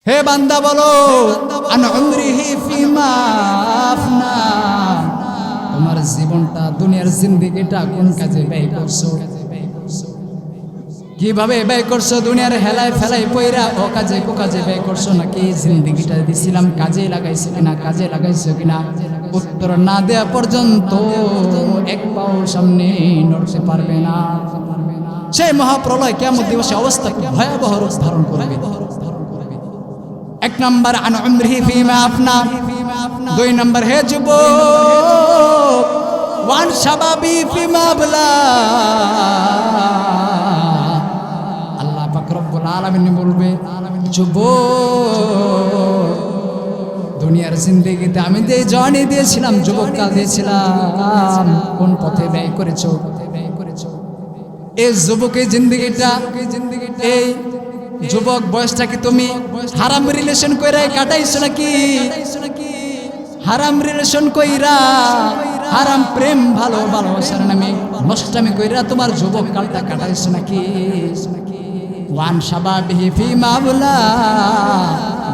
হে বান্দা বলো আন উমরিহি ফিমা আফনা, তোমার জীবনটা দুনিয়ার জিন্দেগিটা কোন কাজে ব্যয় করছো, কিভাবে ব্যয় করছো? দুনিয়ার হেলায় ফেলায় পয়রা ও কাজে কো কাজে ব্যয় করছো, নাকি জিন্দেগিটা দিছিলাম কাজে লাগাইছো কিনা, কাজে লাগাইছো কিনা? উত্তর না দেয়া পর্যন্ত এক পাও সামনে নড়তে পারবে না। সেই মহাপ্রলয় কিয়ামত দিবসে অবস্থা খুব ভয়াবহ রূপ ধারণ করবে। এক নম্বর আন উমরিহি ফিমা আফনা, দুই নম্বর হে যুবক ওয়ান শাবাবি ফিমা আবলা, আল্লাহ পাক রব্বুল আলামিন বলবে যুবক দুনিয়ার জিন্দেগিতে আমি যে জওয়ানি দিয়েছিলাম, যুবককাল দিয়েছিলাম, কোন পথে ব্যয় করেছো? এই যুবকের জিন্দেগিটা, এই যুবক বয়সটা কি তুমি হারাম রিলেশন কইরা কাটাইছো নাকি? হারাম রিলেশন কইরা, হারাম প্রেম ভালোবাসার নামে নষ্টামি কইরা তোমার যুবক কালটা কাটাইছো নাকি? ওয়ান শাবাবিহি ফিমা আবলা,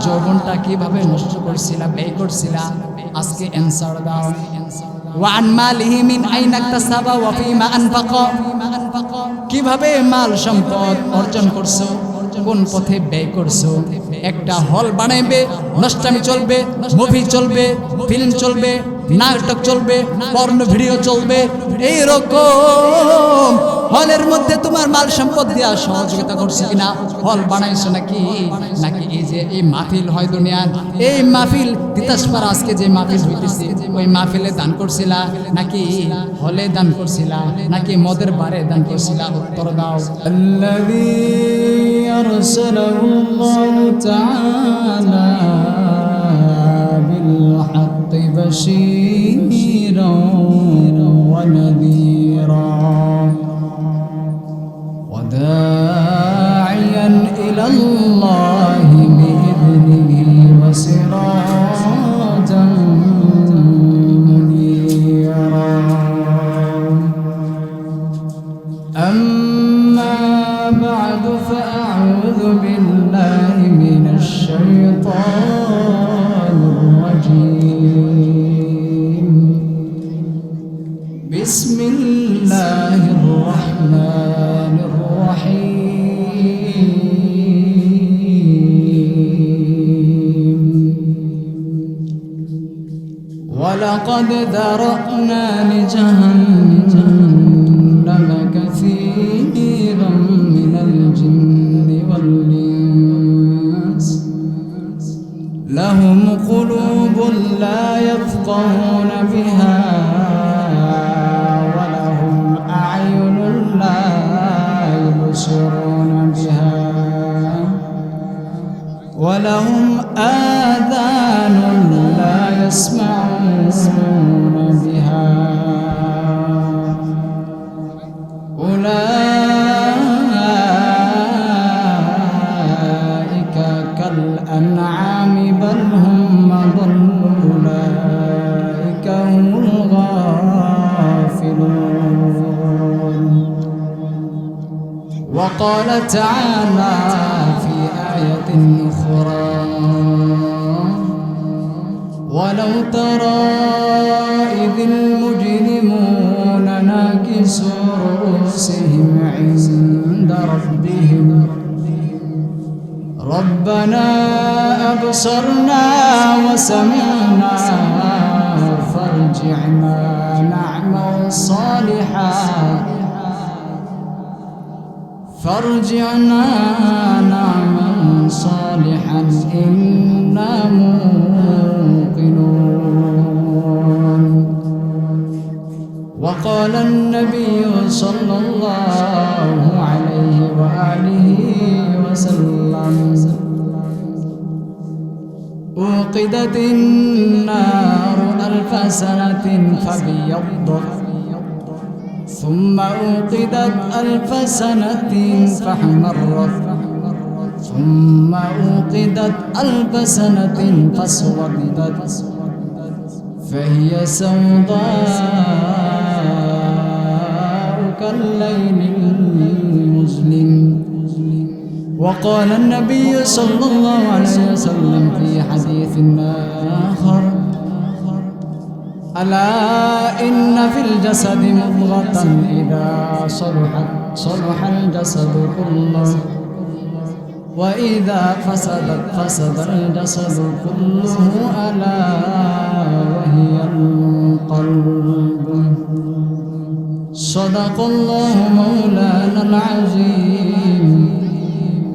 যৌবনটা কিভাবে নষ্ট করছিলা, ব্যয় করছিলা? আজকে অ্যানসার দাও। ওয়ান মালিহি মিন আইনা ইকতাসাবা ওয়া ফিমা আনফাকা, কিভাবে মাল সম্পদ অর্জন করছো, কোন পথে ব্যয় করছো? একটা হল বানাইবে, নষ্টামি চলবে, মুভি চলবে, ফিল্ম চলবে, নাটক চলবে, পর্ন ভিডিও চলবে, এইরকম হলের মধ্যে তোমার মাল সম্পদ দিয়া সহযোগিতা করছে কিনা? হল বানাইছো নাকি? নাকি এই যে এই মাহফিল হয় দুনিয়ার, এই মাহফিল তিতাসপাড়া আজকে যে মাহফিল হইতেছে ওই মাহফিলে দান করছিলা নাকি হলে দান করছিলা নাকি মদের বারে দান করছিলা? উত্তর দাও। আল্লাযী আরসালাল্লাহু তাআলা বিল হাক্কি বাশীরান ওয়া নাযীরা ওয়া দাঈয়ান ইলাল্লাহি বিইذনিহি ওয়া সিরাজান মুনীরা। আম্মা বা'দু ফাআউযু বিল্লাহি মিনাশ শাইতানির রাজীম। বিসমিল্লাহির রাহমানির রাহিম। ওয়ালাকাদ যারা'না লিজাহান্নামা কাসীরাম মিনাল জিন্নি ওয়াল ইনস লাহুম কুলুবুন লা ইয়াফকাহুনা বিহা ওয়া লাহুম আ'য়ুনুন লা ইবসিরুনা বিহা ওয়া লাহুম আযানুন লা ইয়াসমা'উনা বিহা উলাইকা কাল আন'আমি বাল হুম আদাল্লু উলাইকা হুমুল গাফিলুন। وقال تعالى في آية أخرى ولو ترى إذ المجرمون ناكسوا رؤوسهم عند ربهم ربنا أبصرنا وسمعنا فارجعنا نعمل صالحا فارجعنا نعمل صالحا إنا موقنون. وقال النبي صلى الله عليه وآله وسلم أوقدت النار 1000 سنة فابيضت ثم أوقدت 1000 سنة فاحمرت ثم أوقدت 1000 سنة فاسودت فهي سوداء كالليل المظلم. وقال النبي صلى الله عليه وسلم في الآخر ألا إن في الجسد مضغة إذا صلحت صلح الجسد كله وإذا فسدت فسد الجسد كله ألا وهي القلب صدق الله مولانا العظيم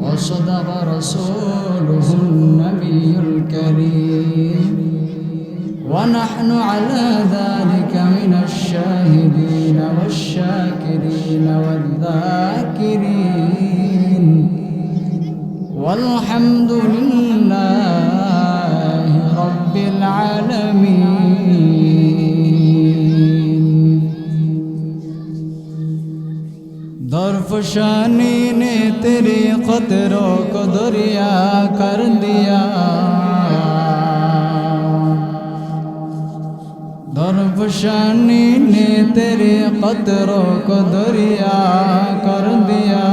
وصدق رسوله النبي الكريم ونحن على ذلك من الشاهدين والشاكرين والذاكرين والحمد لله رب العالمين दरफशानी ने तेरी कतरों को दरिया कर दिया दरफशानी ने तेरे कतरों को दरिया कर दिया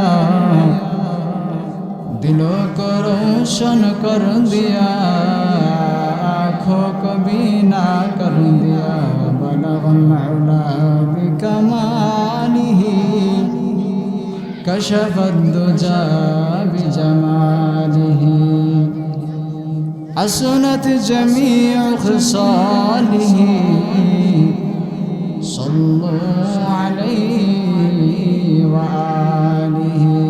दिलों को रोशन कर दिया आँखों को बीना कर दिया बलगल उला बिकमालिही कशफत दुजा बिजमालिही हसनत जमीअ खिसालिही सल्लु अलैहि व आलिही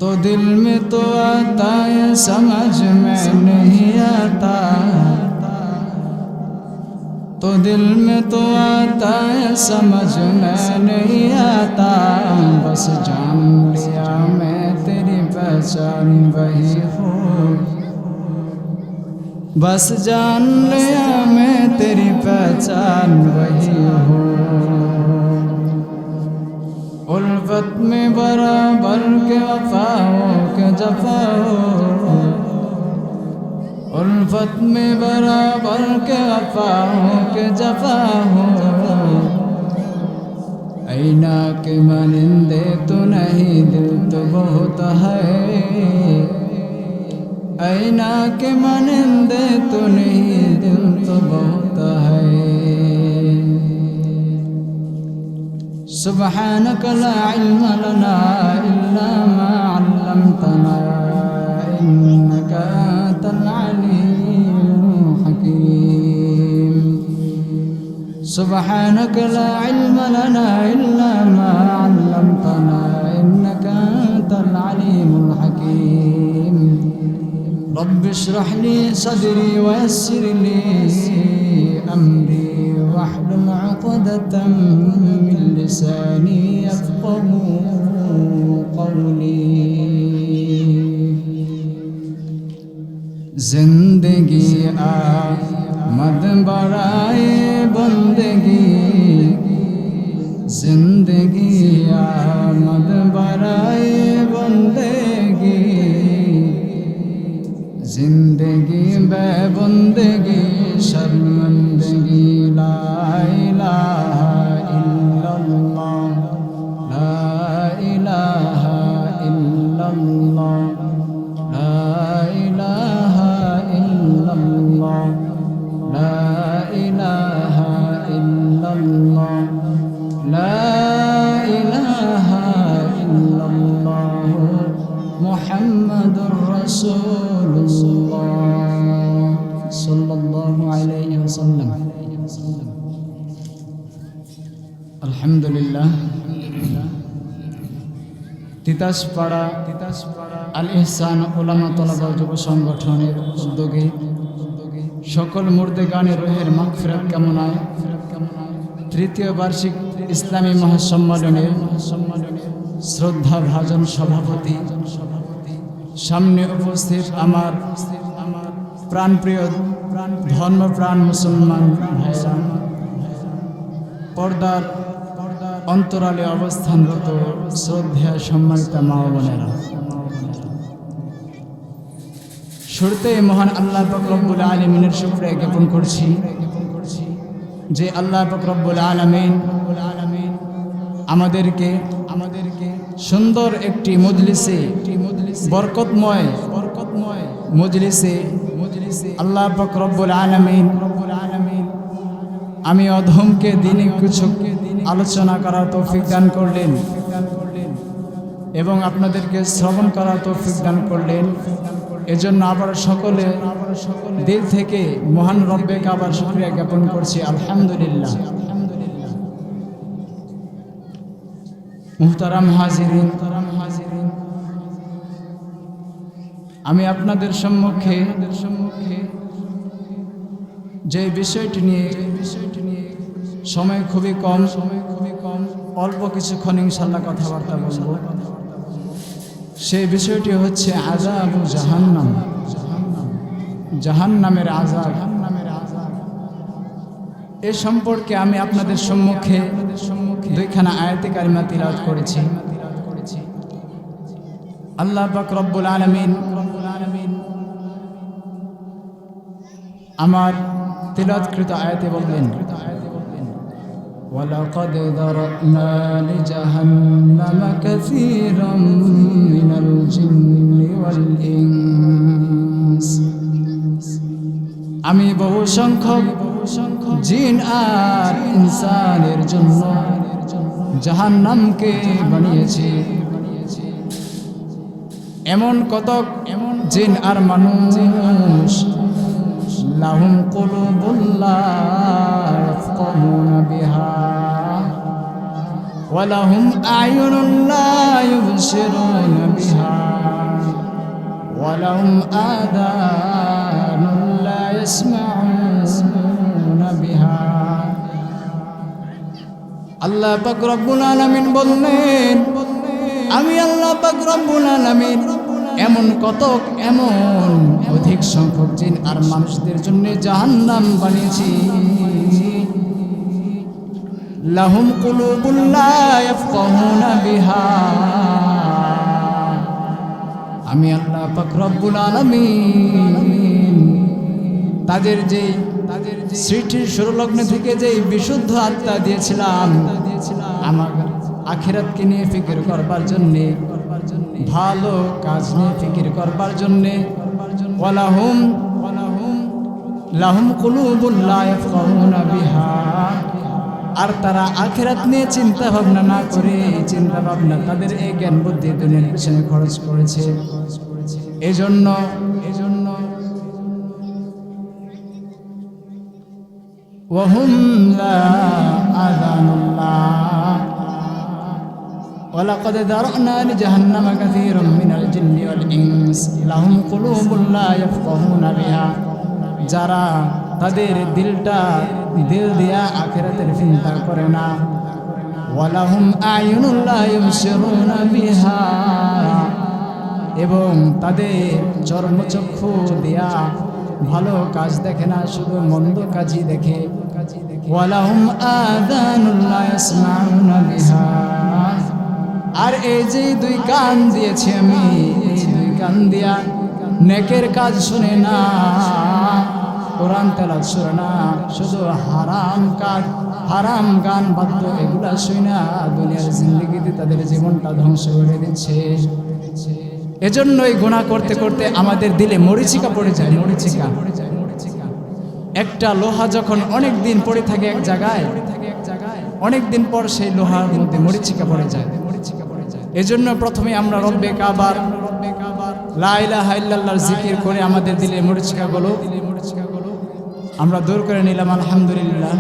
तो दिल में तो आता है समझ में नहीं आता तो दिल में तो आता है समझ में नहीं आता बस जान लिया मैं तेरी पहचान वही हूँ बस जान लिया मैं तेरी पहचान वही हूँ उल्फत में बराबर के वफाओं के जफाओ उल्फत में बराबर के वफाओं के जफाओ ऐना के मानिंदे तो नहीं दिल तो बहुत है ऐना के मानिंदे तो नहीं दिल तो बहुत है سبحانك لا علم لنا إلا ما علمتنا إنك أنت العليم الحكيم سبحانك لا علم لنا إلا ما علمتنا إنك أنت العليم الحكيم رب اشرح لي صدري ويسر لي أمري واحلل عقدة من لساني يفقه قولي जिंदगी आमद बढ़ाए बंदगी जिंदगी आमद बढ़ाए बंदगी जिंदगी बे बंदगी शर्मिंदगी ला इलाहा इल्लल्लाह ला इलाहा इल्लल्लाह ला इलाहा इल्लल्लाह ला इलाहा इल्लल्लाह ला इलाहा इल्लल्लाह मुहम्मदुर रसूलुल्लाह सल्लल्लाहु अलैहि वसल्लम अल्हम्दुलिल्लाह তিতাসপাড়া আল ইহসান উলামা তলাবা যুব সংগঠনের উদ্যোগে সকল মুর্দেগানের রুহের মাগফিরাত কামনায় তৃতীয় বার্ষিক ইসলামী মহাসম্মেলনের শ্রদ্ধা ভাজন সভাপতি সামনে উপস্থিত আমার প্রাণপ্রিয় ধর্মপ্রাণ মুসলমান ভাইরা পর্দার অন্তরালে অবস্থানরত শ্রদ্ধেয় সম্মানিত মা ও বোনেরা শুরুতে মহান আল্লাহ পাক রব্বুল আলামিনের শুকরিয়া জ্ঞাপন করছি যে আল্লাহ পাক রব্বুল আলামিন আমাদেরকে সুন্দর একটি মজলিসে বরকতময় মজলিসে আল্লাহ পাক রব্বুল আলামিন আমি অধমকে দিনে কিছু আলোচনা করার তৌফিক দান করলেন এবং আপনাদেরকে শ্রবণ করার তৌফিক দান করলেন। এজন্য আবার সকলে দিল থেকে মহান রব্বে কাবার শুকরিয়া জ্ঞাপন করছি, আলহামদুলিল্লাহ। মুহতারাম হাজিরিন, আমি আপনাদের সম্মুখে যে বিষয়টি নিয়ে সময় খুবই কম, অল্প কিছুক্ষণ ইনশাআল্লাহ কথাবার্তা বলবো। সেই বিষয়টি হচ্ছে আযাবু জাহান্নাম, জাহান্নামের আযাব। এ সম্পর্কে আমি আপনাদের সম্মুখে দুইখানা আয়াতে কারিমা তিলাওয়াত করেছি। আল্লাহ পাক রব্বুল আলামিন আমার তিলাওয়াতকৃত আয়াতে বললেন, وَلَقَدْ ذَرَأْنَا لِجَهَنَّمَ كَثِيرًا مِنَ الْجِنِّ وَالْإِنسِ। আমি বহু সংখ্যক জিন আর ইনসানের জন্য জাহান্নামকে বানিয়েছি। এমন কতক জিন আর মানুষ লাহুম কুলুবুন লা ইয়াফকাহুনা বিহা ওয়া লাহুম আ'য়ুনুন লা ইউবসিরুনা বিহা ওয়া লাহুম আযানুন লা ইয়াসমাউনা বিহা। আল্লাহ পাক রব্বুল আলামিন বললেন, আমি আল্লাহ পাক রব্বুল আলামিন এমন অধিক সংখ্যক জিন আর মানুষদের জন্য জাহান্নাম বানিয়েছি। লাহুম কুলুবুন লা ইয়াফকাহুনা বিহা, আমি আল্লাহ পাক রব্বুল আলামিন তাদের সৃষ্টির শুরুলগ্ন থেকে যে বিশুদ্ধ আত্মা দিয়েছিলাম আমার আখিরাতকে নিয়ে ফিকির করবার জন্যে, ভালো কাজ নিয়ে ফিকির করবার জন্যে। লাহুম কুলুবুন লা ইয়াফকাহুনা বিহা, আর তারা আখিরাত নিয়ে চিন্তা ভাবনা না করে চিন্তা ভাবনা তাদের এই জ্ঞান বুদ্ধি দুনিয়ার পিছনে খরচ করেছে। এজন্য ওয়াহুম লা আযানুল্লাহ وَلَقَدْ ذَرَأْنَا لِجَهَنَّمَ كَثِيرًا مِنَ الْجِنِّ وَالْإِنسِ لَهُمْ قُلُوبٌ لَا يَفْقَهُونَ بِهَا, যারা তাদের দিল দিয়া আখিরাতের চিন্তা করে না। وَلَهُمْ أَعْيُنٌ لَا يُبْصِرُونَ بِهَا, এবং তাদের চর্মচক্ষু দিয়া ভালো কাজ দেখে না, শুধু মন্দ কাজই দেখে। وَلَهُمْ آذَانٌ لَا يَسْمَعُونَ بِهَا, আর এই যে দুই কান দিয়েছি আমি, এই দুই কান দিয়া নেকের কাজ শুনে না, কোরআন তেলাওয়াত শুনে না, শুধু হারাম কাজ, হারাম গান বাদ্য এগুলা শুনে না দুনিয়ার জিন্দেগিতে তাদের জীবনটা ধ্বংস করে দিচ্ছে। এজন্যই গুনাহ করতে করতে আমাদের দিলে মরিচিকা পড়ে যায়। মরিচিকা, একটা লোহা যখন অনেক দিন পড়ে থাকে এক জায়গায়, অনেক দিন পর সেই লোহার মধ্যে মরিচিকা পড়ে যায়। এজন্য প্রথমে আমরা রব্বে কাবার লা ইলাহা ইল্লাল্লাহর জিকির করে আমাদের দিলে মরিচিকাগুলো আমরা দূর করে নিলাম, আলহামদুলিল্লাহ।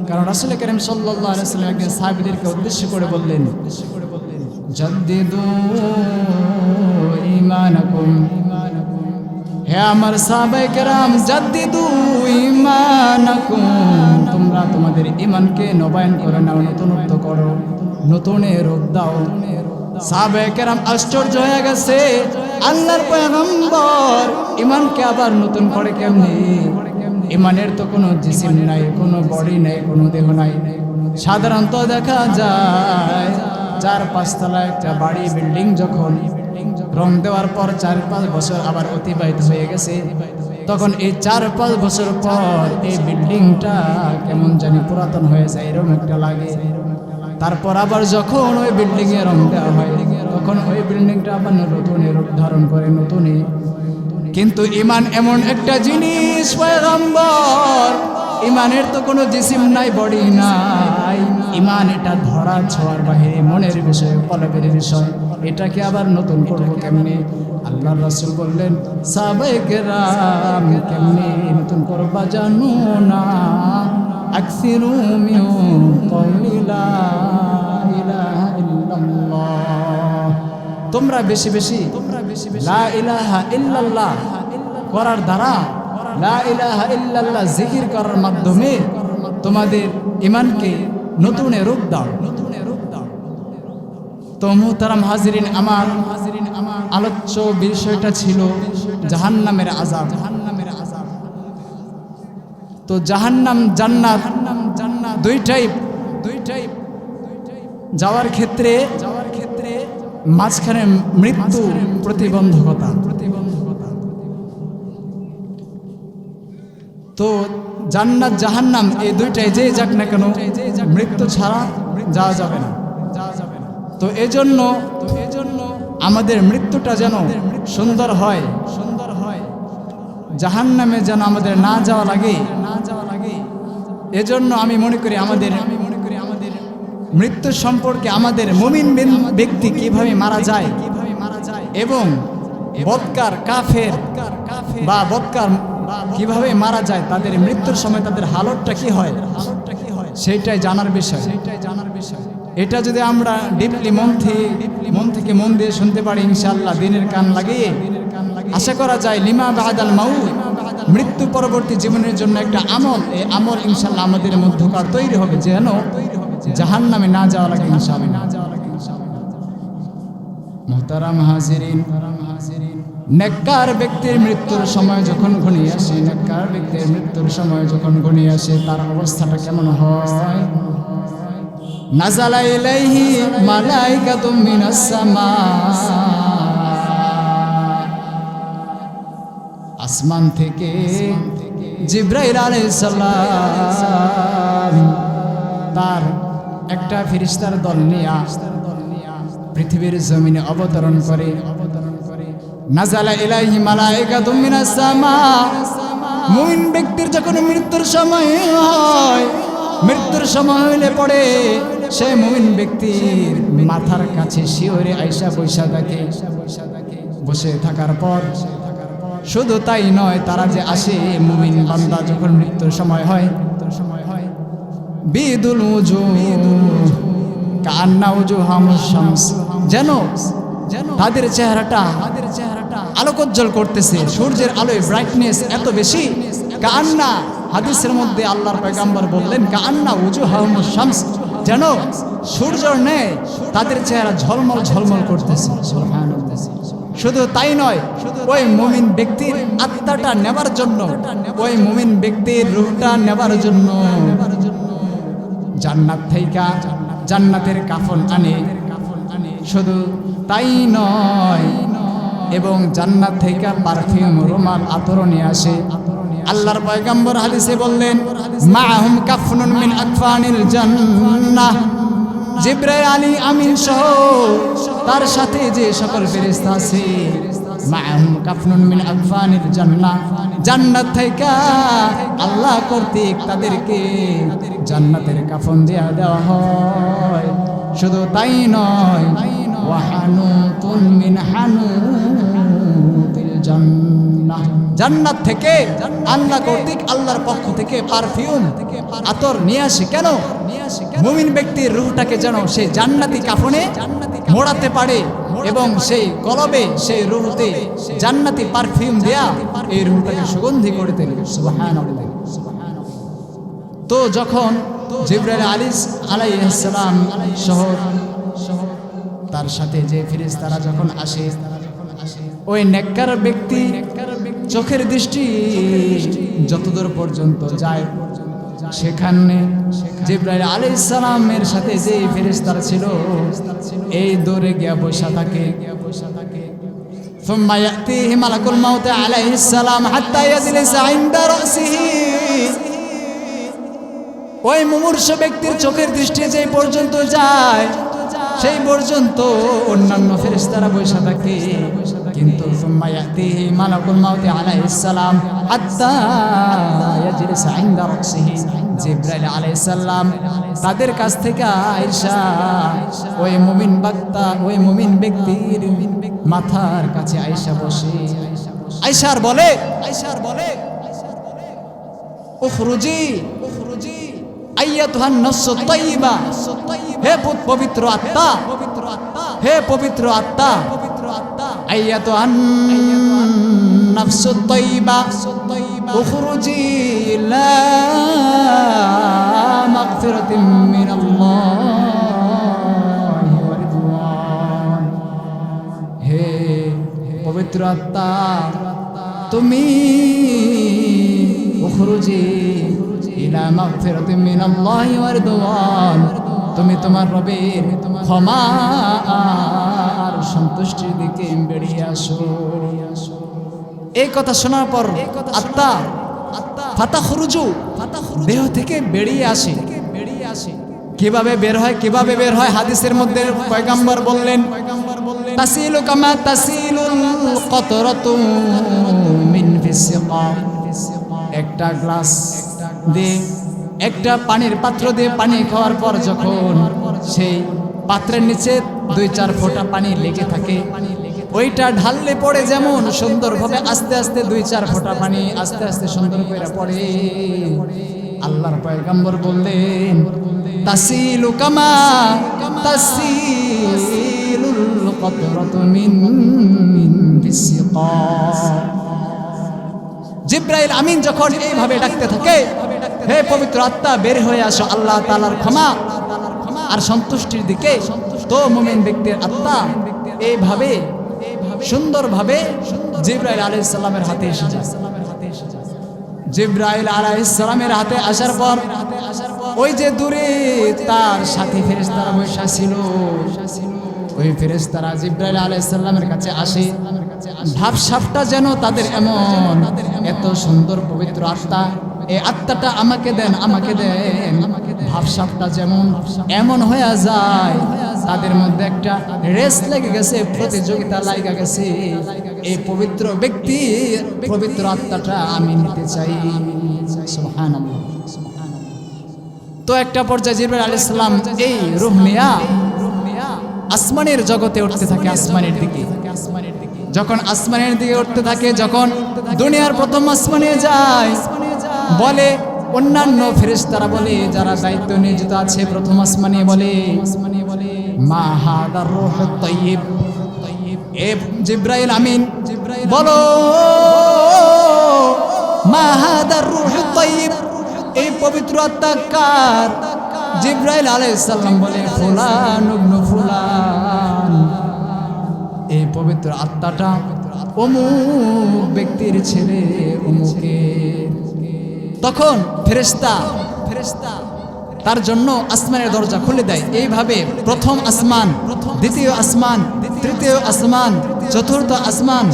কারণ রাসূল কারীম সাল্লাল্লাহু আলাইহি ওয়াসাল্লাম একজন সাহাবীদেরকে উদ্দেশ্য করে বললেন, জাদ্দিদু ঈমানাকুম, হে আমার সাহাবায়ে কেরাম, জাদ্দিদু ঈমানাকুম, তোমরা তোমাদের ঈমানকে নবায়ন করে নাও, নতুনত্ব করো, নতুনে রূপ দাও। সাহাবায়ে কেরাম আশ্চর্য হয়ে গেছে, আল্লাহর পয়গম্বর ঈমানকে আবার নতুন করে কেমনে? ঈমানের তো কোনো জিসিম নাই, কোনো বডি নাই, কোনো দেহ নাই। সাধারণত দেখা যায় 4-5 তলা একটা বাড়ি, বিল্ডিং যখন রং দেওয়ার পর 4-5 বছর আবার অতিবাহিত হয়ে গেছে, তখন এই 4-5 বছর পর এই বিল্ডিংটা কেমন জানি পুরাতন হয়ে যায়, এরকম একটা লাগে। তারপর আবার যখন ওই বিল্ডিংয়ে রং দেওয়া হয়, তখন ওই বিল্ডিংটা আবার নতুন রূপ ধারণ করে, নতুন কিন্তু ঈমান এমন একটা জিনিস পয়গম্বর, ঈমানের তো কোনো জিসিম নাই, বডি নাই। ঈমান এটা ধরা ছোঁয়ার বাহিরে, মনের বিষয়, কলবের বিষয়। এটাকে আবার নতুন করবো কেমনে? আল্লাহর রাসূল বললেন, সাহাবায়ে কেরাম কেমনে নতুন করবা জানো না? আকসিরু মিন কওলি লা ইলাহা ইল্লাল্লাহ, তোমরা বেশি বেশি লা ইলাহা ইল্লাল্লাহ করার দ্বারা, লা ইলাহা ইল্লাল্লাহ জিকির করার মাধ্যমে তোমাদের ঈমানকে নতুনে রূপ দাও। তো মুহতারাম হাজিরিন, আমার আলোচ্য বিষয়টা ছিল জাহান্নামের আযাব। তো জাহান্নাম জান্নাত দুইটাই যাওয়ার ক্ষেত্রে মাঝখানে মৃত্যু প্রতিবন্ধকতা। তো জান্নাত জাহান্নাম এই দুইটাই যে যাক না কেন, মৃত্যু ছাড়া যাওয়া যাবে না। তো এজন্য আমাদের মৃত্যুটা যেন সুন্দর হয়, জাহান্নামে যেন আমাদের না যাওয়া লাগে। এজন্য আমি মনে করি আমাদের মৃত্যু সম্পর্কে আমাদের মুমিন ব্যক্তি কিভাবে মারা যায় এবং বদকার কাফের বা বদকার কিভাবে মারা যায়, তাদের মৃত্যুর সময় তাদের হালতটা কি হয়, সেইটাই জানার বিষয়। এটা যদি আমরা ডিপলি মন থেকে মন দিয়ে শুনতে পারি, ইনশাআল্লাহ দিনের কান লাগিয়ে আশা করা যায় লিমা বাদাল মাউত, মৃত্যু পরবর্তী জীবনের জন্য একটা আমল, এই আমল ইনশাআল্লাহ আমাদের মধ্যকার তৈরি হবে যেন জাহান্নামে না যাওয়া লাগে ইনশাআল্লাহ। মুহতারাম হাজিরিন, নেককার ব্যক্তির মৃত্যুর সময় যখন ঘনিয়ে আসে, নেককার ব্যক্তির মৃত্যুর সময় যখন ঘনিয়ে আসে, তার অবস্থাটা কেমন হয়? নাযালা ইলাইহি মালাইকাতুম মিনাস সামা, আসমান থেকে জিবরাইল আলাইহিস সালাম তার একটা ফেরেশতার দল নিয়ে পৃথিবীর জমিনে অবতরণ করে। নাযালা ইলাইহি মালাইকাতুম মিনাস সামা, মুমিন ব্যক্তির যখন মৃত্যুর সময় হয়, মৃত্যুর সময় হইলে পড়ে সে মুমিন ব্যক্তির মাথার কাছে শিওরে আইসা বসে থাকার পর শুধু তাই নয়, তারা যে আসে মুমিন বান্দা যখন মৃত্যুর সময় হয়, বিদুল উজুহ কান্না উজুহামুশ শামস, যেন তাদের চেহারাটা আলোকোজ্জ্বল করতেছে সূর্যের আলোয়, ব্রাইটনেস এত বেশি। কান্না, হাদিসের মধ্যে আল্লাহর পয়গম্বর বললেন কান্না উজুহামুশ শামস, যেন সূর্যর ন্যায় তাদের চেহারা ঝলমল ঝলমল করতেছে। সুবহানাল্লাহ। শুধু তাই নয়, ওই মুমিন ব্যক্তির আত্মাটা নেবার জন্য, ওই মুমিন ব্যক্তির রূহটা নেবার জন্য জান্নাত থেকে জান্নাতের কাফন আনে। শুধু তাই নয়, এবং জান্নাত থেকে পারফিউম, রুমাল, আতর নিয়ে আসে। আল্লাহর পয়গম্বর হাদিসে বললেন মাহুম কাফনুন মিন আকফানিল জান্নাহ, জিবরাইল আলী আমিন সহ তার সাথে যে সকল ফেরেশতা আছে, মাহুম কাফনুন মিন আকফানিল জান্নাহ, জান্নাত থেকে আল্লাহ কর্তৃক তাদেরকে জান্নাতের কাফন দেওয়া হয়। শুধু তাই নয়, ওয়া হানুতুন মিন হানুতিল জান্নাহ, জান্নাত থেকে আল্লাহ কর্তৃক, আল্লাহর পক্ষ থেকে পারফিউম, আতর নিয়ে আসে। কেন? মুমিন ব্যক্তির রূহটাকে যেন সেই জান্নাতি কাফনে মোড়াতে পারে এবং সেই কলবে, সেই রূহতে জান্নাতি পারফিউম দেয়া এই রূহটাকে সুগন্ধি করে তোলে। সুবহানাল্লাহ। তো যখন জিবরাইল আলাইহিস সালাম সহ তার সাথে যে ফেরেশতারা যখন আসে, ওই নেককার ব্যক্তি চোখের দৃষ্টি যতদূর পর্যন্ত যায়, সেখানে জিবরাইল আলাইহিস সালামের সাথে যে ফেরেশতারা ছিল এই দৌড়ে গিয়া বসা থাকে। ثم يأتيه ملك الموت عليه السلام حتى يجلس عند رأسه, ওই মুমূর্ষ ব্যক্তির চোখের দৃষ্টি যে পর্যন্ত যায় সেই পর্যন্ত অন্যান্য ফেরেশতারা বসা থাকে, কিন্তু সুম্মা ইয়াতিহি মালাকুল মাউত আলাইহিস সালাম হাত্তা ইয়াজলিস ইনদা রাসিহি, জিবরাইল আলাইহিস সালাম তাদের কাছ থেকে আয়েশা ওই মুমিন ব্যক্তির মাথার কাছে আয়েশা বসে আয়েশার বলে উখরুজি আইয়াতুহান নাফসুত তাইয়্যিবা, হে পবিত্র আত্মা, হে পবিত্র আত্মা, আইয়াতুহান নাফসুত তাইয়্যিবা উখরুজি ইলা মাগফিরাতিন মিনাল্লাহি ওয়া রিদওয়ান। হে পবিত্র আত্মা, তুমি উখরুজি ইলা মাগফিরাতিন মিনাল্লাহি ওয়া রিদওয়ান, তুমি তোমার রবের ক্ষমা আর সন্তুষ্টির দিকে বেরিয়ে আসো। এই কথা শোনার পর আত্মা ফাতাখরুজু দেহ থেকে বেরিয়ে আসে। কিভাবে বের হয় হাদিসের মধ্যে পয়গম্বর বললেন তাসিলু কামা তাসিলুল কতরাতু মিন ফিসসিকা, একটা গ্লাস দিয়ে একটা পানির পাত্র দিয়ে পানি খাওয়ার পর যখন সেই পাত্রের নিচে 2-4 ফোঁটা পানি লেগে থাকে, ওইটা ঢাললে পড়ে যেমন সুন্দরভাবে আস্তে আস্তে 2-4 ফোঁটা পানি আস্তে আস্তে সুন্দর করে পড়ে, আল্লাহর পয়গম্বর বললেন তাসিলু কামা তাসিলুল কতরাতু মিন ফিসসিকা। জিবরাইল আমিন যখন এইভাবে ডাকতে থাকে, হে পবিত্র আত্মা বের হয়ে আসো আল্লাহ তাআলার ক্ষমা আর সন্তুষ্টির দিকে, তো মুমিন ব্যক্তির আত্মা এইভাবে সুন্দরভাবে জিবরাইল আলাইহিস সালামের হাতে এসে যায়। জিবরাইল আলাইহিস সালামের হাতে আসার পর ওই যে দূরে তার সাথী ফেরেশতারা বসা ছিল, ওই ফেরেশতারা জিবরাইল আলাইহিস সালামের কাছে আসে। ভাবসাবটা যেন তাদের এমন, এত সুন্দর পবিত্র আত্মা, এই আত্মাটা আমাকে দেন, আমাকে দেন। ভাবসাবটা যেমন এমন হয়ে যায়, তাদের মধ্যে একটা রেস লেগে গেছে, প্রতিযোগিতা লাগা গেছে, এই পবিত্র ব্যক্তি পবিত্র আত্মাটা আমি নিতে চাই। সুবহানাল্লাহ। তো একটা পর্যায়ে জিবরাইল আলাইহিস সালাম এই রূহ নিয়া আসমানের জগতে উঠতে থাকে, আসমানের দিকে। যখন আসমানের দিকে উঠতে থাকে, যখন দুনিয়ার প্রথম আসমানে যায়, বলে অন্যান্য ফেরেশতারা বলে, যারা দায়িত্ব নিয়োজিত আছে প্রথম আসমানে, বলে মা হাদার রূহুত তাইয়্যিব, এ জিবরাইল আমিন বলো মা হাদার রূহুত তাইয়্যিব, এই পবিত্র আত্মা কার? জিবরাইল আলাইহিস সালাম বলে ফুলান ইবনে ফুলান, এই পবিত্র আত্মাটা অমুক ব্যক্তির ছেলে অমুকের। তখন ফেরেশতা তার জন্য আসমানের দরজা খুলে দেয়। এইভাবে প্রথম আসমান, দ্বিতীয় আসমান, তৃতীয় আসমান, চতুর্থ আসমান,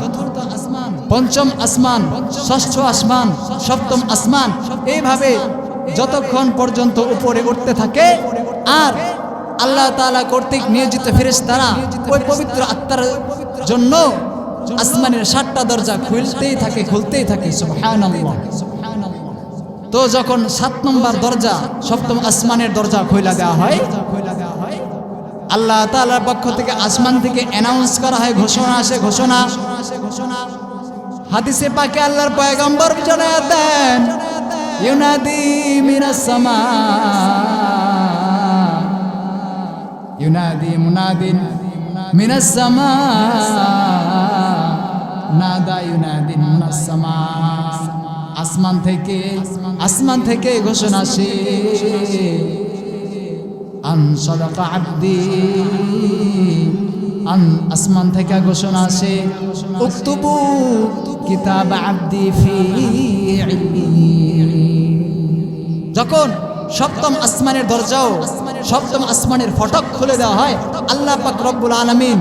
পঞ্চম আসমান, ষষ্ঠ আসমান, সপ্তম আসমান, এইভাবে যতক্ষণ পর্যন্ত উপরে উঠতে থাকে। আর আল্লাহ তাআলা কর্তৃক নিয়োজিত ফেরেশতারা ওই পবিত্র আত্মার জন্য আসমানের 7টা দরজা খুলতেই থাকে। সুবহানাল্লাহ। তো যখন 7 নম্বর দরজা, সপ্তম আসমানের দরজা খুলে দেওয়া হয়, আল্লাহ তাআলার পক্ষ থেকে আসমান থেকে অ্যানাউন্স করা হয়, ঘোষণা আসে, ঘোষণা। হাদিসে পাকে আল্লাহর পয়গম্বর জানায় দেন, ইউনাদি মিনাস সামা, ইউনাদি মুনাদিন মিনাস সামা, নাদা ইউনাদিন মিনাস সামা। আসমান থেকে ঘোষণা আসে, আন সাদাকা আবদি, আসমান থেকে ঘোষণা আসে, উকতুবু কিতাব আবদি ফি ইল্লিয়িন। যখন সপ্তম আসমানের দরজাও, সপ্তম আসমানের ফটক খুলে দেওয়া হয়, আল্লাহ পাক রব্বুল আলামিন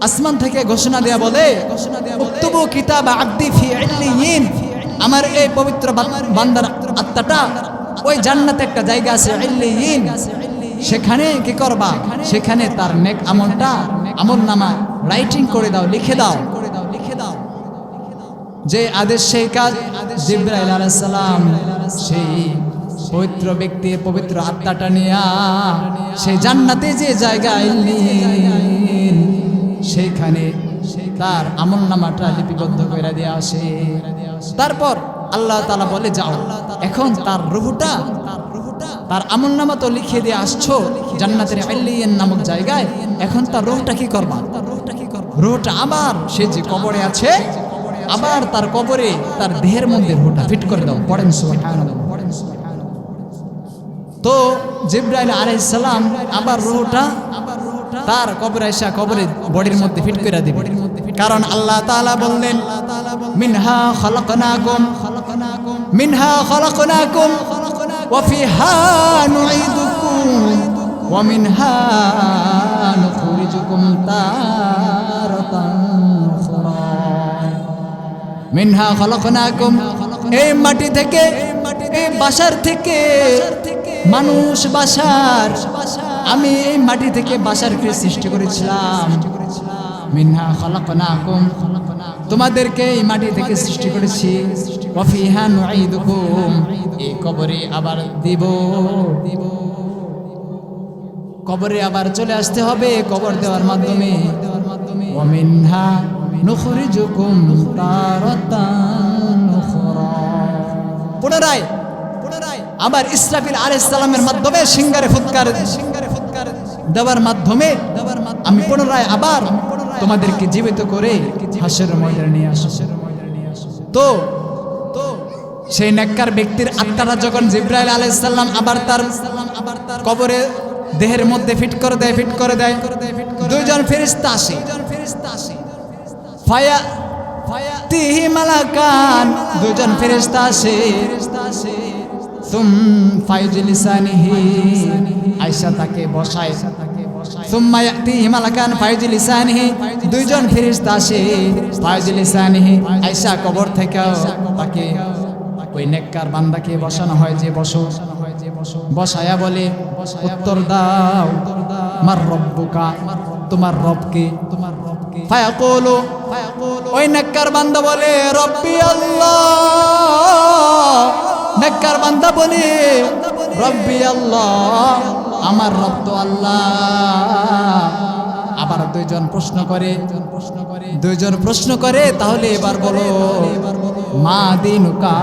আসমান থেকে ঘোষণা দেয়া বলে, উকতুবু কিতাব আবদি ফি ইল্লিয়িন, আমার এই পবিত্র বান্দার আত্মাটা ওই জান্নাতে একটা জায়গা আছে ইল্লিয়িন, সেখানে কি করবা? সেখানে তার নেক আমলটা, আমল নামা রাইটিং করে দাও, লিখে দাও। যে আদেশ সেই কাজ। জিবরাইল আলাইহিস সালাম সেই পবিত্র ব্যক্তির পবিত্র আত্মাটা নিয়ে সেই জান্নাতে যে জায়গায় সেইখানে তার আমলনামাটা লিপিবদ্ধ করে দিয়ে আসে। তারপর আল্লাহ তাআলা বলে যাও, এখন তার রূহটা তার আমলনামা তো লিখে দিয়ে আসছো জান্নাতের ইল্লিয়িন নামক জায়গায়, এখন তার রূহটা কি করবা? রূহটা আবার সে যে কবরে আছে, আবার তার কবরে তার দেহের মধ্যে রূহটা ফিট করে দাও। পড়েন সুবহানাল্লাহ। তো জিবরাইল আলাইহিস সালাম আবার রূহটা তার কবরে এসে কবরে বডির মধ্যে ফিট করে দিবে। কারণ আল্লাহ তাআলা বললেন মিনহা খালাকনাকুম ওয়া ফিহা নুঈদুকুম ওয়া মিনহা নুখরিজুকুম তারাতান উখরা। মিনহা খালাকনাকুম, এই মাটি থেকে, এই বাসার থেকে, মানুষ বাসার, আমি এই মাটি থেকে বাসারকে সৃষ্টি করেছিলাম। মিনহা খালাকনাকুম, তোমাদেরকে এই মাটি থেকে সৃষ্টি করেছি। ওয়া ফিহা নুঈদুকুম, এই কবরে আবার দিব। কবরে আবার চলে আসতে হবে কবর দেওয়ার মাধ্যমে। ওয়া মিনহা নুখরিজুকুম তারাতান উখরা। পুনরায় আবার ইসরাফিল আলাইহিস সালামের মাধ্যমে সিংহারে ফুৎকার দেওয়ার মাধ্যমে আমি পুনরায় আবার তোমাদেরকে জীবিত করে হাসরের ময়দানে নিয়ে আসব। তো সেই নেককার ব্যক্তির আত্মাটা যখন জিবরাইল আলাইহিস সালাম আবার তার কবরে দেহের মধ্যে ফিট করে দেয়, দুইজন ফেরেশতা আসে। ফায়াতিহি মালাকান, দুইজন ফেরেশতা আসে। ফায়ুজলিসানিহি, আয়েশা তাকে বসায়। সুম্মা ইয়াতিহি মালাকান ফায়ুজলিসানিহি, দুইজন ফেরেশতা আসে। ফায়ুজলিসানিহি, আয়েশা কবর থেকে তাকে ওই নেককার বান্দাকে বসানো হয় যে বসো। বসায়া বলে উত্তর দাও, মার রব্বুকা, তোমার রবকে। ফায়াকুলু, ওই নেককার বান্দা বলে রব্বি আল্লাহ। নেককার বান্দা বলে রব্বি আল্লাহ, আমার রব তো আল্লাহ। আবার দুইজন প্রশ্ন করে তাহলে এবার বলো মা দিনুকা,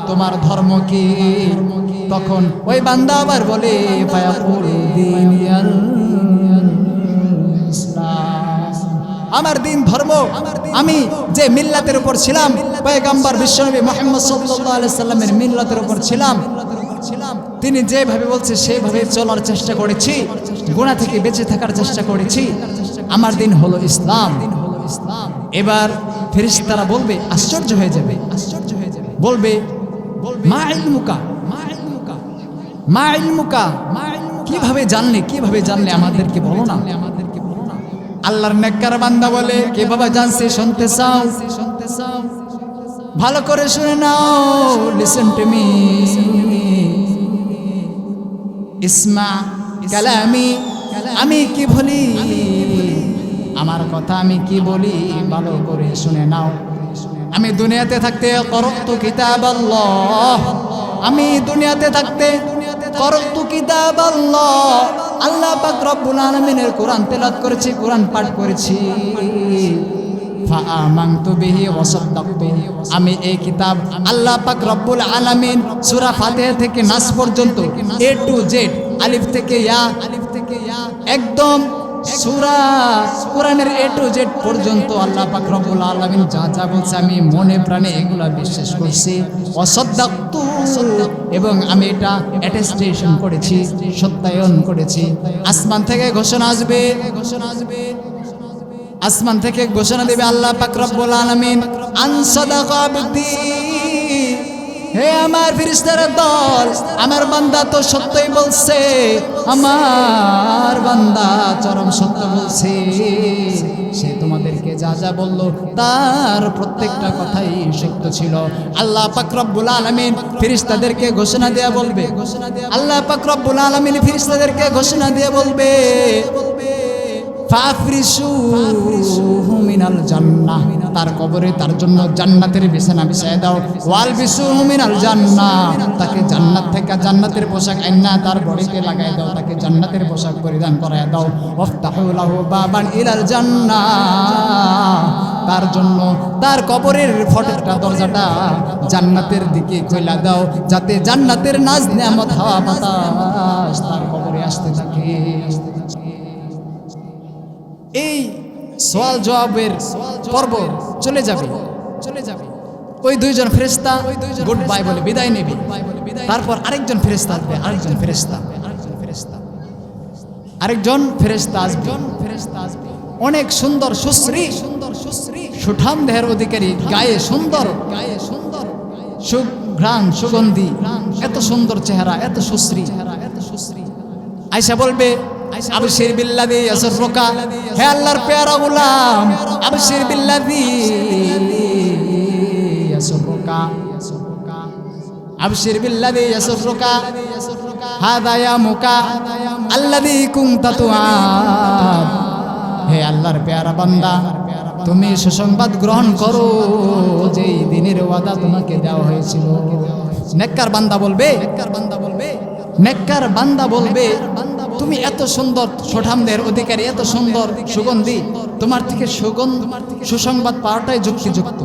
তোমার ধর্ম কি? তখন ওই বান্দা আবার বলে ফায়াকুলু দীনিয়াল ইসলাম, আমার দিন ধর্ম, আমি যে মিল্লাতের উপর ছিলাম, পয়গম্বর বিশ্বনবী মুহাম্মদ সাল্লাল্লাহু আলাইহি সাল্লামের মিল্লাতের উপর ছিলাম। তিনি যেভাবে বলছে সেভাবে চলার চেষ্টা করেছি, গুনাহ থেকে বেঁচে থাকার চেষ্টা করেছি। আমার দিন হলো ইসলাম। এবার ফেরেশতারা বলবে, আশ্চর্য হয়ে যাবে, বলবে মা ইলমুকা, কিভাবে জানলে আমাদেরকে বলো না। আল্লাহর নেককার বান্দা বলে কিভাবে জানছে শুনতে চাও? ভালো করে শুনে নাও। লিসেন টু মি, ইসমা কালামি, আমি কি বলি, আমার কথা আমি কি বলি, ভালো করে শুনে নাও। আমি দুনিয়াতে থাকতে করতু কিতাবাল্লাহ, আমি দুনিয়াতে থাকতে করতু কিতাবাল্লাহ, আল্লাহ পাক রব্বুল আলামিনের কোরআন তেলাওয়াত করেছি, কোরআন পাঠ করেছি। ফাআমানতু বিহি ওয়া সাদ্দাকতু, আমি এই কিতাব আল্লাহ পাক রব্বুল আলামিন সূরা ফাতিহা থেকে নাস পর্যন্ত এ টু জেড, আলিফ থেকে ইয়া, একদম সূরা কোরআনের এ টু জেড পর্যন্ত আল্লাহ পাক রব্বুল আলামিন যা যা বলছে আমি মনে প্রাণে এগুলা বিশ্বাস করছি। ওয়া সাদ্দাকতু, এবং আমি এটা অ্যাটেস্টেশন করেছি, সত্যায়ন করেছি। আসমান থেকে ঘোষণা আসবে, আসমান থেকে ঘোষণা দেবে আল্লাহ পাক রব্বুল আলামিন, আন সাদাকা আবদি, হে আমার ফেরেশতার দল, আমার বান্দা তো সত্যই বলছে, আমার বান্দা চরম সত্য বলছে। সে তোমাদেরকে যা যা বলল তার প্রত্যেকটা কথাই সত্য ছিল। আল্লাহ পাক রব্বুল আলামিন ফেরেশতাদেরকে ঘোষণা দেয়া বলবে, আল্লাহ পাক রব্বুল আলামিন ফেরেশতাদেরকে ঘোষণা দিয়ে বলবে ফাফরিসুহু মিনাল জান্নাহ, তার কবরে তার জন্য জান্নাতের বিছানা বিছায় দাও। ওয়ালবিসুহু মিনাল জান্নাহ, তাকে জান্নাত থেকে জান্নাতের পোশাক আইনা তার বডিতে লাগায় দাও, তাকে জান্নাতের পোশাক পরিধান করায় দাও। ওয়াফতাহু লাহু বাবান ইলাল জান্নাহ, তার জন্য তার কবরের ফটকটা দরজাটা জান্নাতের দিকে খোলা দাও, যাতে জান্নাতের নাজ নেয়ামত হাওয়া বাতাস তার কবরে আসতে থাকে। এই সওয়াল জবাবের পর্ব চলে যাবে। ওই দুইজন ফেরেশতা গুড বাই বলে বিদায় নেবে। তারপর আরেকজন ফেরেশতা আসবে, আরেকজন ফেরেশতা আসবে, অনেক সুন্দর সুশ্রী সুঠাম দেহের অধিকারী, গায়ে সুন্দর সুঘ্রাণ সুগন্ধি, এত সুন্দর চেহারা, এত সুশ্রী। আয়েশা বলবে আবশির বিল্লাযী ইয়াসররুকা, হে আল্লাহর পেয়ারা গোলাম, আবশির বিল্লাযী ইয়াসররুকা, আবশির বিল্লাযী ইয়াসররুকা, হাযা ইয়ামুকা আল্লাযী কুনতা তুআদ। হে আল্লাহর পেয়ারা বান্দা, তুমি সুসংবাদ গ্রহণ করো, যেই দিনের ওয়াদা তোমাকে দেওয়া হয়েছিল। নেককার বান্দা বলবে তুমি এত সুন্দর সুঠামদের অধিকারী, এত সুন্দর সুগন্ধি, তোমার থেকে সুসংবাদ পাওয়াটাই যুক্তিযুক্ত।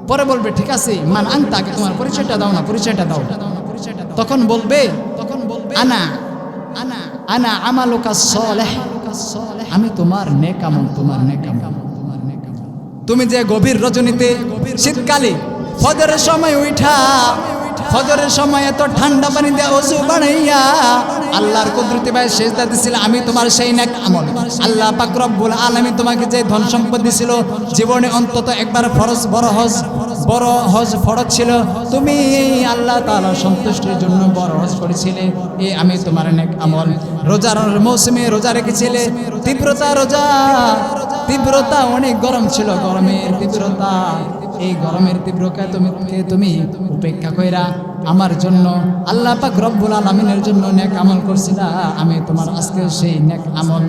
পরে বলবে ঠিক আছে, মান আনতা, আগে তোমার পরিচয়টা দাও না, পরিচয়টা দাও। তখন বলবে আনা আমালুকা সালেহ, আমি তোমার নেক আমল, তোমার নেক আমল। তুমি যে গভীর রজনীতে শীতকালে ফজরের সময় উঠা, ফজরের সময় এত ঠান্ডা পানি দিয়ে ওযু বানাইয়া আল্লাহর কুদরতি ভাই সেজদা দিছিল, আমি তোমার সেই নেক আমল। আল্লাহ পাক রব্বুল আলামিন তোমাকে যে ধন সম্পদ দিছিল, জীবনে অন্তত একবার ফরজ বড় হজ ফরজ ছিল, তুমি আল্লাহ তাআলার সন্তুষ্টির জন্য বড় হজ করেছিলে, এই আমি তোমার নেক আমল। রোজার মৌসুমে রোজা রেখেছিলে, তীব্রতা অনেক গরম ছিল, গরমের তীব্রতা, এই গরমের তীব্রতা তুমি উপেক্ষা কইরা আমার জন্য আল্লাহ পাক রব্বুল আলামিনের জন্য নেক আমল করছিলা, আমি তোমার আজকে সেই নেক আমল।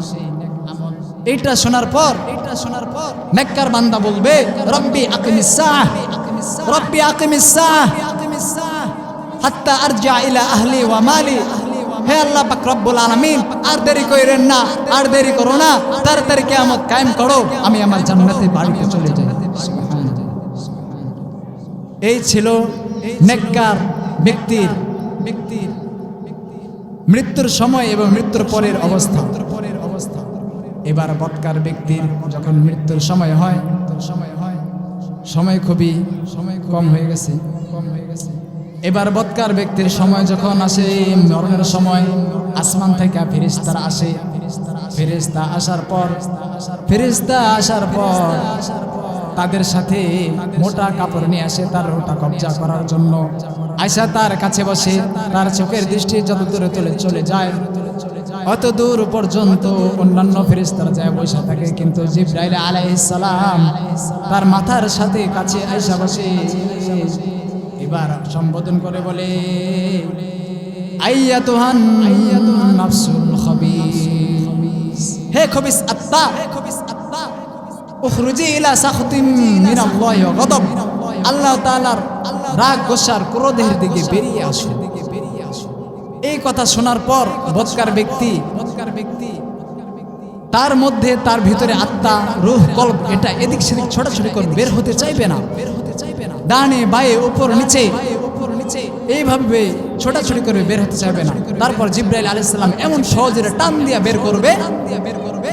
এইটা শোনার পর নেককার বান্দা বলবে রব্বি আকিমিস সাহ হাত্তা আরজা ইলা আহলি ওয়া মালি। হে আল্লাহ পাক রব্বুল আলামিন, আর দেরি কইরেন না, আর দেরি করো না, তাড়াতাড়ি কিয়ামত কায়েম করো, আমি আমার জান্নাতে বাড়িতে চলে যাই। এই ছিল নেককার ব্যক্তির মৃত্যুর সময় এবং মৃত্যুর পরের অবস্থা। এবার বদকার ব্যক্তির যখন মৃত্যুর সময় হয়, সময় খুবই কম হয়ে গেছে। এবার বদকার ব্যক্তির সময় যখন আসে, মরণের সময়, আসমান থেকে ফেরেশতারা আসে। ফেরেশতা আসার পর তাদের সাথে মোটা কাপড় নিয়ে আসে তার রূহটা কবজা করার জন্য। আয়েশা তার কাছে বসে, তার চোখের দৃষ্টি যত দূরে চলে যায়, অত দূর পর্যন্ত অন্যান্য ফেরেশতারা যায় বসে থাকে, কিন্তু জিবরাইল আলাইহিস সালাম তার মাথার সাথে কাছে আয়েশা বসে। এবার সম্বোধন করে বলে আইয়াতুহান নাফসুল খাবিস, হে খবিস আত্মা, উখরুজি ইলা সাখতিম মিনাল্লাহি ওয়া গদব, আল্লাহ তাআলার রাগ গোসার ক্রোধের দিকে বেরিয়ে আসো। এই কথা শোনার পর বদকার ব্যক্তি তার মধ্যে, তার ভিতরে আত্মা, রূহ, কলব, এটা এদিক সেদিক ছোটাছুটি করে বের হতে চাইবে না। ডানে বায়ে উপর নিচে এইভাবে ছোটাছুটি করে বের হতে চাইবে না। তারপর জিবরাইল আলাইহিস সালাম এমন সহজে টান দিয়া বের করবে,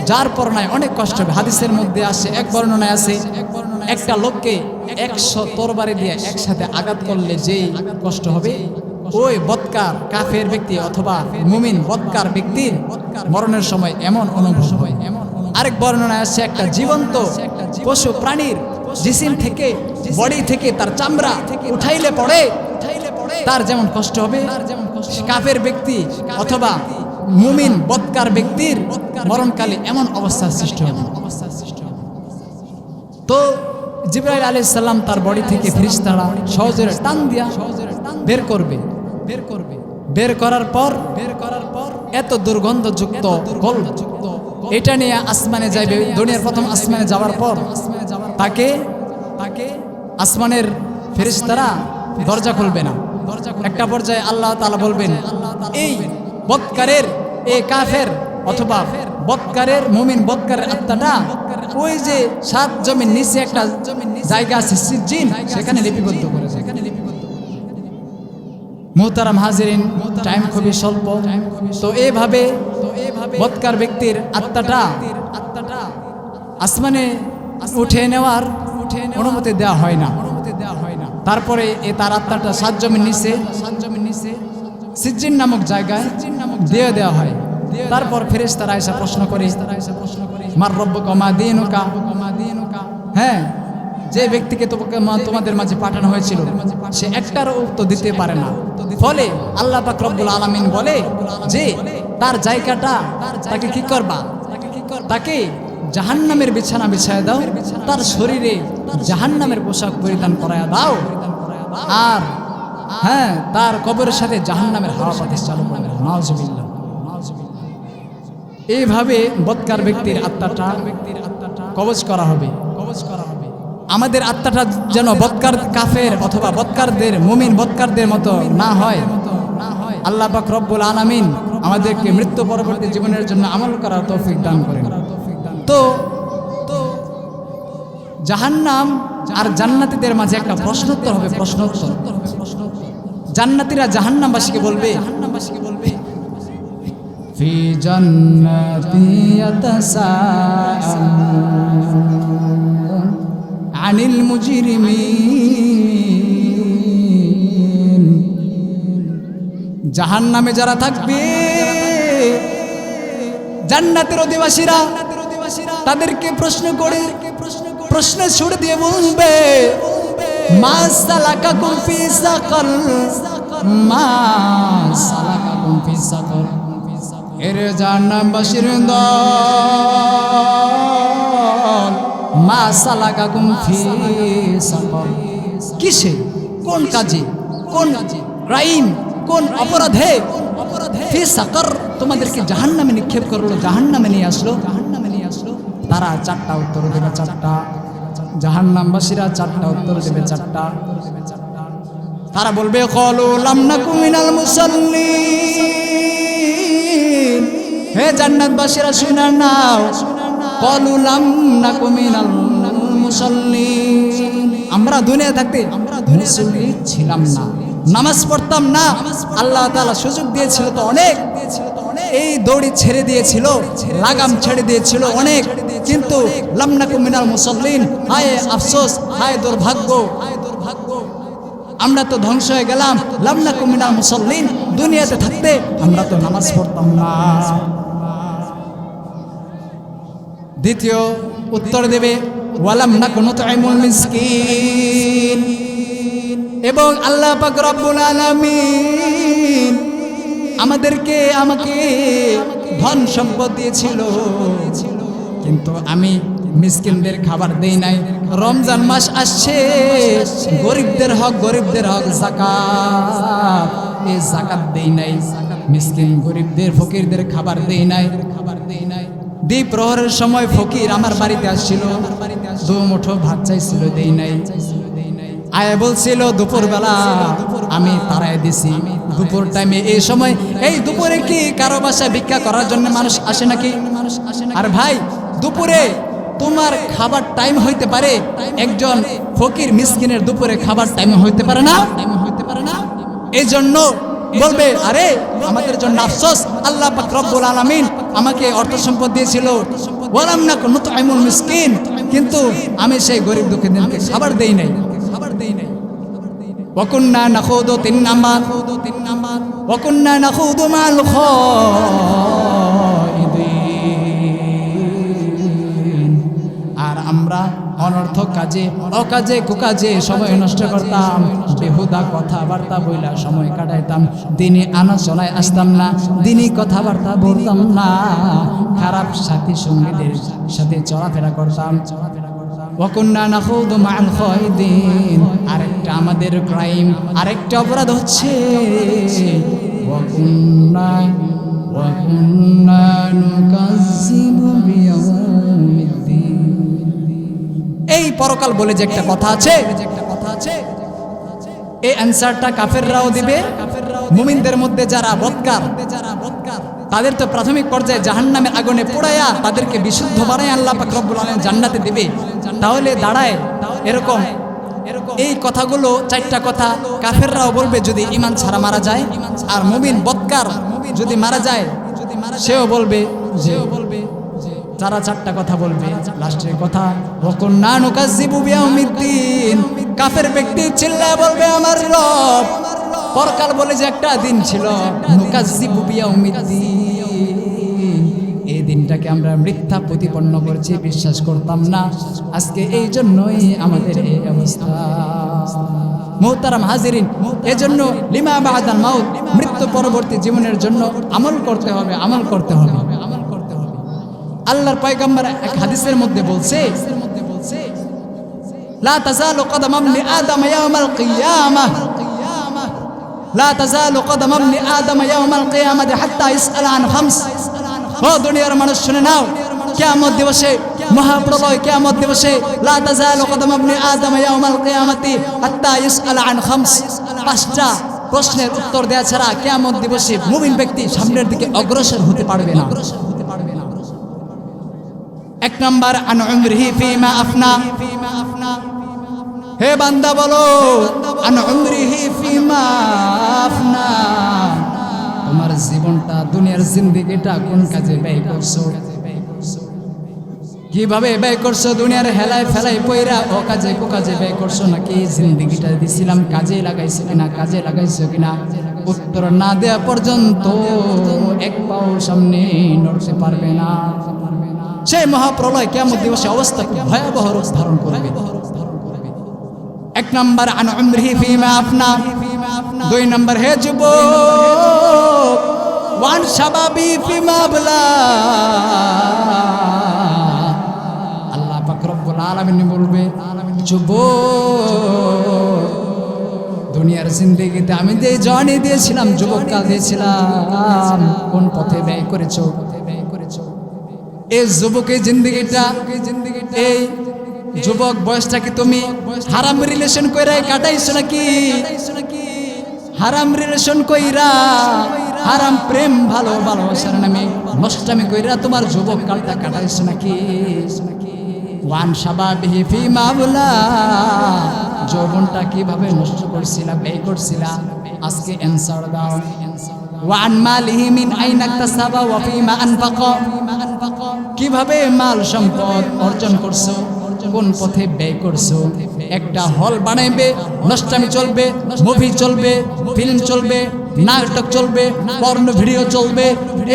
যার পরনায় অনেক কষ্ট হবে। হাদিসের মধ্যে আসে, এক বর্ণনায় আছে, একটা লোককে 100 তরবারি দিয়ে একসাথে আঘাত করলে যেই কষ্ট হবে, ওই বদকার কাফের ব্যক্তি অথবা মুমিন বদকার ব্যক্তির মরণের সময় এমন অনুভব হয়। আরেক বর্ণনায় আসছে, একটা জীবন্ত পশু প্রাণীর জিসিম থেকে, বডি থেকে তার চামড়া উঠাইলে পড়ে তার যেমন কষ্ট হবে, কাফের ব্যক্তি অথবা মুমিন বদকার ব্যক্তির মরণকালে এমন অবস্থার সৃষ্টি হবে। তো জিবরাইল আলাইহিস সালাম তার বডি থেকে ফেরেশতারা সহজে টান দিয়া বের করবে। বের করার পর এত দুর্গন্ধযুক্ত এটা নিয়ে আসমানে যাইবে। দুনিয়ার প্রথম আসমানে যাওয়ার পর তাকে আসমানের ফেরেশতারা দরজা খুলবে না। একটা পর্যায়ে আল্লাহ তাআলা বলবেন, এই বদকারের, এই কাফের অথবা বদকারের মুমিন বদকারের আত্মাটা ওই যে 7 জমির নিচে একটা জায়গা আছে সিজ্জিন, সেখানে লিপিবদ্ধ করে। মুহতারাম হাজিরিন, টাইম খুবই স্বল্প। তো এইভাবে বদকার ব্যক্তির আত্মাটা আসমানে উঠে নেওয়ার অনুমতি দেওয়া হয় না। তারপরে তার আত্মাটা 7 জমির নিচে সিজ্জিন নামক জায়গায় দিয়ে দেওয়া হয়। তারপর ফেরেশতারা এসে প্রশ্ন করে, মার রব্বুকা মা দীনুকা, হ্যাঁ, যে ব্যক্তিকে তোমাদের মাঝে পাঠানো হয়েছিল সে একটারও উত্তর দিতে পারে না। ফলে আল্লাহ পাক রব্বুল আলামিন বলে যে তার জায়গাটা তাকে কি করবা, তাকে জাহান্নামের বিছানা বিছায় দাও, তার শরীরে জাহান্নামের পোশাক পরিধান করায়া দাও, আর হ্যাঁ, তার কবরের সাথে জাহান্নামের হাওয়া বাতাস চালু করবে। নাউজুবিল্লাহ। এইভাবে বদকার ব্যক্তির আত্মাটা কবজ করা হবে। আমাদের আত্মাটা যেন বদকার কাফের অথবা বদকারদের মুমিন বদকারদের মতো না হয়। আল্লাহ পাক রব্বুল আলামিন আমাদেরকে মৃত্যু পরবর্তী জীবনের জন্য আমল করার তৌফিক দান করেন। তো জাহান্নাম আর জান্নাতীদের মাঝে একটা প্রশ্নোত্তর হবে। প্রশ্নোত্তর। জান্নাতীরা জাহান্নামবাসীকে বলবে, ফি জান্নাতি ইয়াতাসাআলুন আনিল মুজরিমিন। জাহান্নামে যারা থাকবে, জান্নাতের অধিবাসীরা তাদেরকে প্রশ্ন করে, প্রশ্ন ছুড়ে দিয়ে বলবে, মা সালাকাকুম ফি সাকার, মা সালাকাকুম ফি সাকার। এর জাহান্নামবাসীর দল, মা সালাকাকুম ফি সাকার, কিসে, কোন কাজে, কোন ক্রাইম, কোন অপরাধে ফি সাকার তোমাদেরকে জাহান্নামে নিক্ষেপ করলো, জাহান্নামে নিয়ে আসলো। তারা 4টা উত্তর দেবে, 4টা। জাহান্নামবাসীরা 4টা উত্তর দেবে, 4টা। তারা বলবে, ক্বালু লাম নাকু মিনাল মুসাল্লিন। হে জান্নাতবাসীরা শুনে নাও, ক্বালু লাম নাকু মিনাল মুসাল্লিন। আমরা দুনিয়া থাকতে মুসল্লি ছিলাম না, নামাজ পড়তাম না। আল্লাহ তাআলা সুযোগ দিয়েছিল তো অনেক, এই দড়ি ছেড়ে দিয়েছিল, লাগাম ছেড়ে দিয়েছিল অনেক, কিন্তু লাম নাকু মিনাল মুসাল্লিন। হায় আফসোস, হায় দুর্ভাগ্য, আমরা তো ধ্বংস হয়ে গেলাম। লাম নাকু মিনাল মুসাল্লিন, দুনিয়াতে থাকতে আমরা তো নামাজ পড়তাম না। দ্বিতীয় উত্তর দেবে, ওয়ালাম নাকু নুতঈমুল মিসকিন। এবং আল্লাহ পাক রব্বুল আলামিন আমাকে ধন সম্পদ দিয়েছিল, কিন্তু আমি মিসকিনদের খাবার দেই নাই। রমজান মাস আসছে, গরিবদের হক যাকাত, এই যাকাত দেই নাই। মিসকিন গরিবদের ফকিরদের খাবার দেই নাই। দ্বীপ প্রহরের সময় ফকির আমার বাড়িতে আসছিল, 2 মুঠো ভাত চাইছিল, দেই নাই। আয় বলছিল দুপুরবেলা, আমি তারাই দিছি। দুপুর টাইমে, এই সময়, এই দুপুরে কি কারো বাসায় ভিক্ষা করার জন্য মানুষ আসে নাকি? আর ভাই, দুপুরে তোমার খাবার টাইম হইতে পারে, একজন ফকির মিসকিনের দুপুরে খাবার টাইম হইতে পারে না। এই জন্য বলবে, আরে আমাদের জন্য আফসোস, আল্লাহ পাক রব্বুল আলামিন আমাকে অর্থ সম্পদ দিয়েছিল, ওয়ালাম নাকু নুতঈমুল মিসকিন, কিন্তু আমি সেই গরিব দুঃখীদেরকে খাবার দেই নাই। ওয়াকুন্না নাখুদু 3 নাম্বার, ওয়াকুন্না নাখুদু মাল খায়িদিন। আর আমরা অনর্থক কাজে, অকাজে কুকাজে সময় নষ্ট করতাম, বেহুদা কথাবার্তা বইলা সময় কাটাইতাম, দিনে আলোচনায় আসতাম না, দিনই কথাবার্তা বলতাম না, খারাপ সাথী সঙ্গীদের সাথে চলাফেরা করতাম। ওয়াকুন্না নাখুদু মাল খায়িদিন। আরেকটা আমাদের ক্রাইম, আরেকটা অপরাধ হচ্ছে ওয়াকুন্না ওয়া কুন্না নুকাজ্জিবু বিয়াউমিদ্দিন। এই পরকাল বলে যে একটা কথা আছে, এই অ্যানসারটা কাফেররাও দিবে। মুমিনদের মধ্যে যারা বদকার, তাদের তো প্রাথমিক পর্যায়ে জাহান্নামের আগুনে পোড়ায়া তাদেরকে বিশুদ্ধ বানায় আল্লাহ পাক রব্বুল আলামিন জান্নাতে দিবে। তাহলে দাঁড়ায় এরকম এই কথাগুলো, চারটা কথা কাফেররাও বলবে যদি ঈমান ছাড়া মারা যায়, আর মুমিন বদকার যদি মারা যায় সেও বলবে যে তারা চারটা কথা বলবে। লাস্টের কথা ওয়া কুন্না নুকাজ্জিবু বিয়াউমিদ্দিন। কাফের ব্যক্তি চিল্লায় বলবে আমার রব, পরকাল বলে যে একটা দিন ছিল, নুকাজ্জিবু বিয়াউমিদ্দিন, এই দিনটাকে আমরা মিথ্যা প্রতিপন্ন করছি, বিশ্বাস করতাম না। আজকে এই জন্যই আমাদের এই অবস্থা। মুহতারাম হাজিরিন, এজন্য লিমা বাদাল মাউত, মৃত্যু পরবর্তী জীবনের জন্য আমল করতে হবে, আমল করতে হবে। আল্লাহর পয়গম্বর এক হাদিসের মধ্যে বলছে, লা তাজালু কদম ইবনি আদম ইয়াউমাল কিয়ামাহ, লা তাজালু কদম ইবনি আদম ইয়াউমাল কিয়ামাতি হাত্তা ইসআল আন খামস। ও দুনিয়ার মানুষ শুনে নাও, কিয়ামত দিবসে, মহাপ্রলয় কিয়ামত দিবসে, লা তাজালু কদম ইবনি আদম ইয়াউমাল কিয়ামাতি হাত্তা ইসআল আন খামস। পাঁচটা প্রশ্নের উত্তর দেয়া ছাড়া কিয়ামত দিবসে মুমিন ব্যক্তি সামনের দিকে অগ্রসর হতে পারবে না। এক নাম্বার আন উমরিহি ফিমা আফনা। হে বান্দা বলো, আন উমরিহি ফিমা আফনা, তোমার জীবনটা, দুনিয়ার জিন্দেগিটা কোন কাজে ব্যয় করছো, কিভাবে ব্যয় করছো? দুনিয়ার হেলায় ফেলায় পয়রা ও কাজে কো কাজে ব্যয় করছো, নাকি জিন্দেগিটা দিছিলাম কাজে লাগাইছো কিনা, কাজে লাগাইছো কিনা? উত্তর না দেওয়া পর্যন্ত এক পাও সামনে নড়তে পারবে না। সেই মহাপ্রলয় কিয়ামত দিবসে অবস্থা ভয়াবহ রূপ ধারণ করবে। এক নম্বর আন উমরিহি ফিমা আফনা। দুই নম্বর হে যুবক, ওয়ান শাবাবি ফিমা আবলা। আল্লাহ পাক রব্বুল আলামিন বলবে, যুবক, দুনিয়ার জিন্দেগিতে আমি যে জওয়ানি দিয়েছিলাম, যুবককাল দিয়েছিলাম, কোন পথে ব্যয় করেছো? এই যুবকের জিন্দেগিটা, এই যুবক বয়সটাকে তুমি হারাম রিলেশন কইরা কাটাইছো নাকি? হারাম রিলেশন কইরা, হারাম প্রেম ভালোবাসার নামে নষ্টামি কইরা তোমার যুবক কালটা কাটাইছো নাকি? ওয়ান শাবাবিহি ফিমা আবলা, যৌবনটা কিভাবে নষ্ট করছিলা, ব্যয় করছিলা? আজকে অ্যানসার দাও। ওয়ান মালিহি মিন আইনা ইকতাসাবা ওয়া ফিমা আনফাকা, কিভাবে মাল সম্পদ অর্জন করছো, কোন পথে ব্যয় করছো? একটা হল বানাইবে, নষ্টামি চলবে, মুভি চলবে, ফিল্ম চলবে, নাটক চলবে, পর্ন ভিডিও চলবে,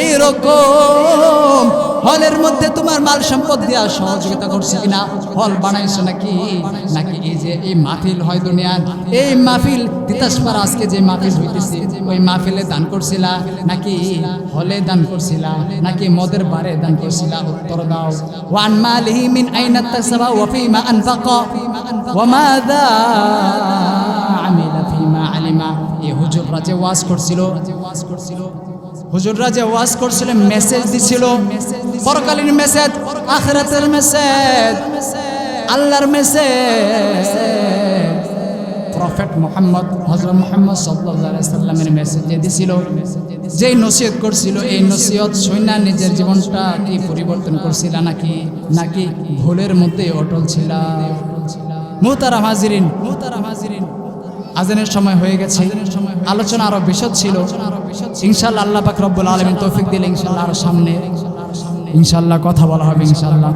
এইরকম হলের মধ্যে তোমার মাল সম্পদ দেওয়া সহযোগিতা করছে কিনা? হল বানাইছো নাকি? নাকি এই যে এই মাহফিল হয় দুনিয়ার, এই মাহফিল তিতাসপাড়া আজকে যে মাহফিল হইতেছে, ওই মাহফিলে দান করছিলা নাকি হলে দান করছিলা নাকি মদের বারে দান করছিলা? উত্তর দাও। ওয়ান মালিহি মিন আইনা ইকতাসাবা ওয়া ফিমা আনফাকা ওয়া মাযা আমিলা ফিমা আলিমা। এই হুজুররা যে ওয়াজ করছিল, হুজুররা যে ওয়াজ করছিল, মেসেজ দিছিল, পরকালীন মেসেজ, আখিরাতের মেসেজ, আল্লাহর মেসেজ, প্রফেট মুহাম্মদ, হযরত মুহাম্মদ সাল্লাল্লাহু আলাইহি সাল্লামের মেসেজ যে দিছিল, যেই নসিহত করছিল, এই নসিহত শুনে নিজের জীবনটা কি পরিবর্তন করছিল নাকি নাকি ভুলের মধ্যে অটল ছিল? মুহতারাম হাজিরিন, আজানের সময় হয়ে গেছে, আলোচনা আরো বিশদ ছিল। ইনশাআল্লাহ আল্লাহ পাক রব্বুল আলামিন তৌফিক দিলে ইনশাআল্লাহ আরো সামনে ইনশাআল্লাহ কথা বলা হবে ইনশাআল্লাহ।